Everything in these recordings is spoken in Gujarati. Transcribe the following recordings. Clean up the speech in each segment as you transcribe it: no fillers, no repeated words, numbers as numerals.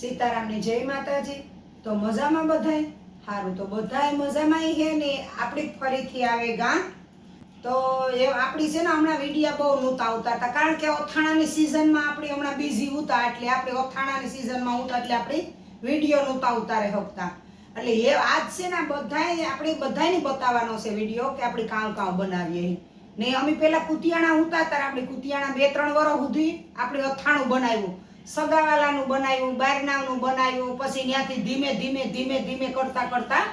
સીતારામની જય માતાજી। તો મજામાં બધાય? સારું, તો બધાય મજામાં હે ને આપણી ફરીથી આવે ગામ। તો એ આપણી છે ને હમણાં વિડીયા બહુ નહોતા ઉતારતા, કારણ કે અથાણાની સિઝનમાં આપણે હમણાં બિઝી હતા, એટલે આપણે અથાણાની સિઝનમાં હતા એટલે આપણે વિડીયો નહોતા ઉતારી શકતા। એટલે એ આજ છે ને બધાય આપણે બધાયને બતાવવાનો છે વિડીયો કે આપણે કામ કામ બનાવીએ ને। અમે પેલા કુતિયાણા હતા ત્યારે આપણે કુતિયાણા 2-3 વર્ષ સુધી આપણે અથાણું બનાવ્યું, સગાવાલાનું બનાવ્યું, બારનાનું બનાવ્યું, પછી ત્યાંથી ધીમે ધીમે ધીમે ધીમે કરતા કરતા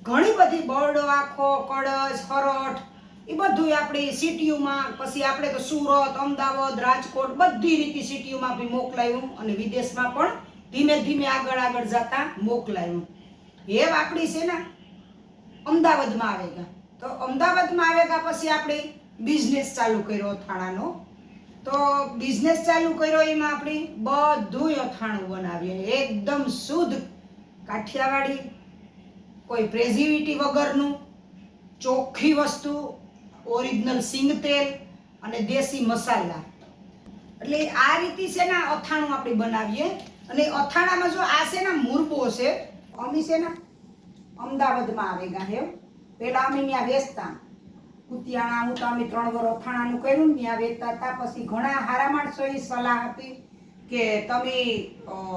ઘણી બધી બરડો આખો, કળશ, હરઠ એ બધું આપણી સિટીઓમાં, પછી આપણે તો સુરત, અમદાવાદ, રાજકોટ બધી રીતે સિટીઓમાં બી મોકલાયું અને વિદેશમાં પણ ધીમે ધીમે આગળ આગળ જતા મોકલાયું। એ આપણી છે ને અમદાવાદમાં આવે ગયા, તો અમદાવાદમાં આવે ગયા પછી આપણે બિઝનેસ ચાલુ કર્યો અથાણાનો। તો બિઝનેસ ચાલુ કર્યો એમાં આપણે બધું અથાણું બનાવીએ, એકદમ શુદ્ધ કાઠિયાવાડી, કોઈ પ્રેઝર્વેટિવ વગરનું, ચોખ્ખી વસ્તુ, ઓરિજિનલ સિંગ તેલ અને દેશી મસાલા। એટલે આ રીતે છે ને અથાણું આપણે બનાવીએ। અને અથાણામાં જો આ છે ને મુરબો છે, અમે છે ને અમદાવાદમાં આવે ગયા હે, પેલા અમે ત્યાં વેચતા કુતિયાણા હું તો અમે 3 વર્ષ અથાણાનું કર્યું ને ત્યાં વેચતા હતા। પછી ઘણા હારા માણસોએ સલાહ આપી કે તમે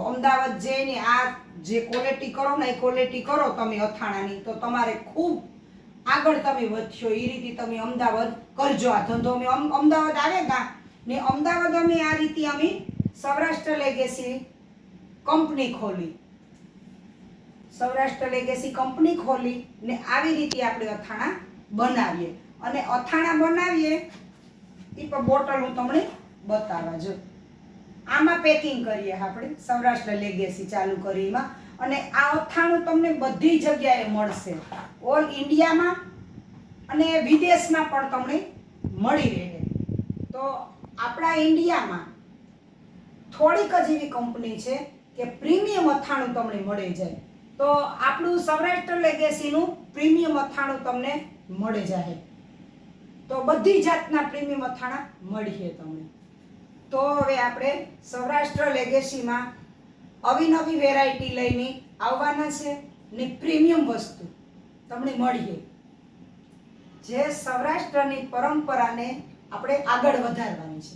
અમદાવાદ જઈને આ જે ક્વોલિટી કરો ને એ ક્વોલિટી કરો તમે અથાણાની, તો તમારે ખૂબ આગળ તમે વધશો, એ રીતે તમે અમદાવાદ કરજો આ ધંધો। અમે અમદાવાદ આવેગા ને અમદાવાદ અમે આ રીતે અમે સૌરાષ્ટ્ર લેગેસી કંપની ખોલી, સૌરાષ્ટ્ર લેગેસી કંપની ખોલી ને આવી રીતે આપણે અથાણા બનાવીએ। અને અથાણા બનાવીએ એ પણ બોટલ હું તમને બતાવવા જો, આમાં પેકિંગ કરીએ આપણે સૌરાષ્ટ્ર લેગેસી ચાલુ કરી એમાં। અને આ અથાણું તમને બધી જગ્યાએ મળશે, ઓલ ઇન્ડિયામાં અને વિદેશમાં પણ તમને મળી રહે। તો આપણા ઇન્ડિયામાં થોડીક જ એવી કંપની છે કે પ્રીમિયમ અથાણું તમને મળી જાય, તો આપણું સૌરાષ્ટ્ર લેગેસીનું પ્રીમિયમ અથાણું તમને મળી જાય। તો બધી જાતના પ્રીમિયમ અથાણા મળીએ તમને। તો હવે આપણે સૌરાષ્ટ્ર લેગેસીમાં અવિનવી વેરાયટી લઈને આવવાના છે ને પ્રીમિયમ વસ્તુ તમને મળીએ, જે સૌરાષ્ટ્રની પરંપરાને આપણે આગળ વધારવાની છે।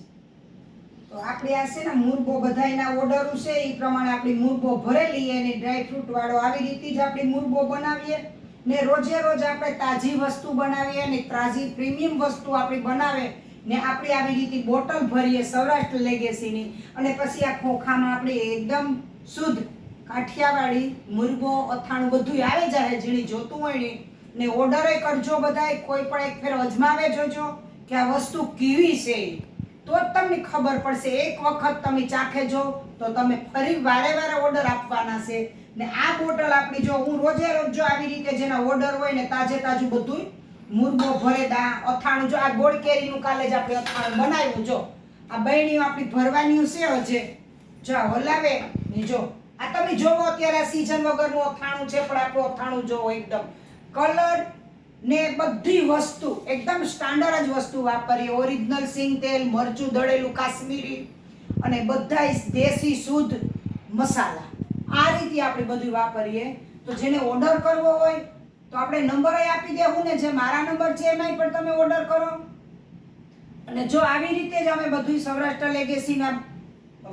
તો આપણે આ છે ને મુરબો બધાયના ઓર્ડરો છે એ પ્રમાણે આપણી મુરબો ભરેલી અને ડ્રાય ફ્રૂટ વાળો આવી રીતે જ આપણે મુરબો બનાવીએ ને રોજે રોજ આપણે તાજી વસ્તુ બનાવીએ ને તાજી પ્રીમિયમ વસ્તુ આપણે બનાવે ને આપણે આવી રીતે બોટલ ભરીએ સૌરાષ્ટ્ર લેગેસીની। અને પછી આ ખોખામાં આપણે એકદમ શુદ્ધ કાઠિયાવાડી મુરબો અથાણું બધું આવી જાય, જેની જોતું હોય ને ઓર્ડર કરજો બધાય, કોઈ પણ એક ફેર અજમાવે જોજો કે આ વસ્તુ કેવી છે, તો જ તમને ખબર પડશે। એક વખત તમે ચાખે જો તો તમે ફરી વારે વારે ઓર્ડર આપવાના છે। ને આ બોટલ આપણી જો હું રોજે રોજ જો આવી રીતે જેના ઓર્ડર હોય ને તાજે તાજું બધું મુરબો ભરેદા અથાણું, જો આ ગોળ કેરીનું કાલે જ આપણે અથાણું બનાવ્યું, જો આ બહેણીઓ આપણી ભરવાની છે હજે, જો આ હલાવે ને જો આ તમે જોવો અત્યારે આ સીઝન વગરનું અથાણું છે, પણ આપણું અથાણું જોવો એકદમ કલર ને બધી વસ્તુ એકદમ સ્ટાન્ડર્ડ જ વસ્તુ વાપરીએ, ઓરિજિનલ સિંગ તેલ, મરચું દળેલું કાશ્મીરી અને બધા દેશી શુદ્ધ મસાલા, આ રીતે આપણે બધું વાપરીએ। તો જેને ઓર્ડર કરવો હોય તો આપણે નંબર આપી દેવું ને, જે મારા નંબર છે એમાંય પણ તમે ઓર્ડર કરો। અને જો આવી રીતે જ અમે બધું સૌરાષ્ટ્ર લેગેસીના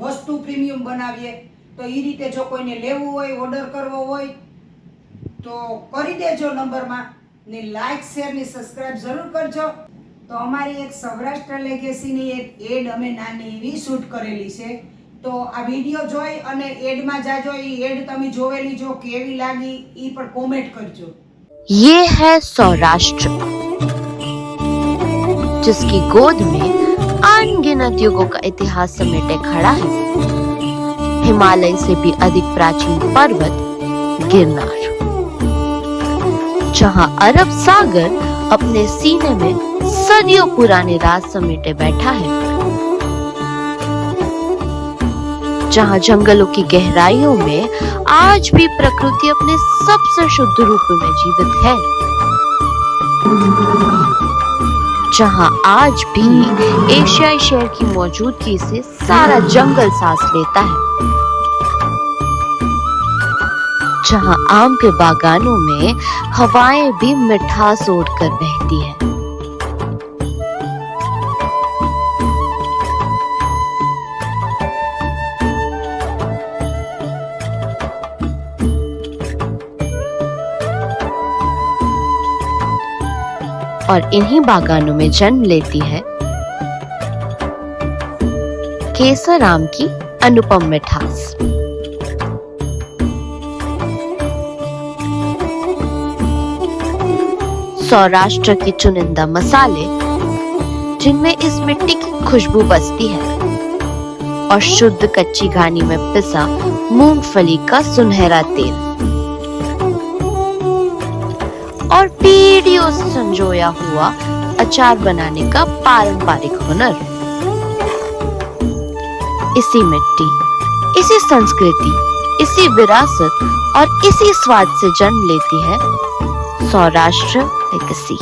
વસ્તુ પ્રીમિયમ બનાવીએ, તો એ રીતે જો કોઈને લેવું હોય, ઓર્ડર કરવો હોય તો કરી દેજો નંબરમાં ને લાઈક શેર ને સબસ્ક્રાઇબ જરૂર કરજો। તો અમારી એક સૌરાષ્ટ્ર લેગેસીની એક એડ અમે નાની એવી શૂટ કરેલી છે, તો આ વિડીયો જોઈ અને એડમાં જાજો, એ એડ તમે જોવેલી જો કેવી લાગી એ પણ કોમેન્ટ કરજો। ये है सौराष्ट्र, जिसकी गोद में अनगिनत युगों का इतिहास समेटे खड़ा है हिमालय से भी अधिक प्राचीन पर्वत गिरनार, जहां अरब सागर अपने सीने में सदियों पुराने राज समेटे बैठा है, जहां जंगलों की गहराइयों में आज भी प्रकृति अपने सबसे शुद्ध रूप में जीवित है, जहां आज भी एशियाई शेर की मौजूदगी से सारा जंगल सांस लेता है। जहां आम के बागानों में हवाएं भी मिठास ओढ़कर बहती हैं। और इन्हीं बागानों में जन्म लेती है केसर आम की अनुपम मिठास। सौराष्ट्र के चुनिंदा मसाले जिनमें इस मिट्टी की खुशबू बसती है और शुद्ध कच्ची घानी में पिसा मूंगफली का सुनहरा तेल और पीढ़ियों से संजोया हुआ अचार बनाने का पारंपरिक हुनर। इसी मिट्टी, इसी संस्कृति, इसी विरासत और इसी स्वाद से जन्म लेती है Saurashtra legacy,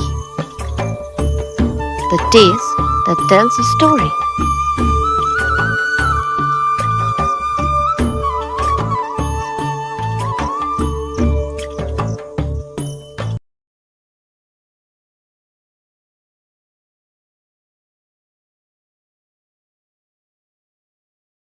the taste that tells a story।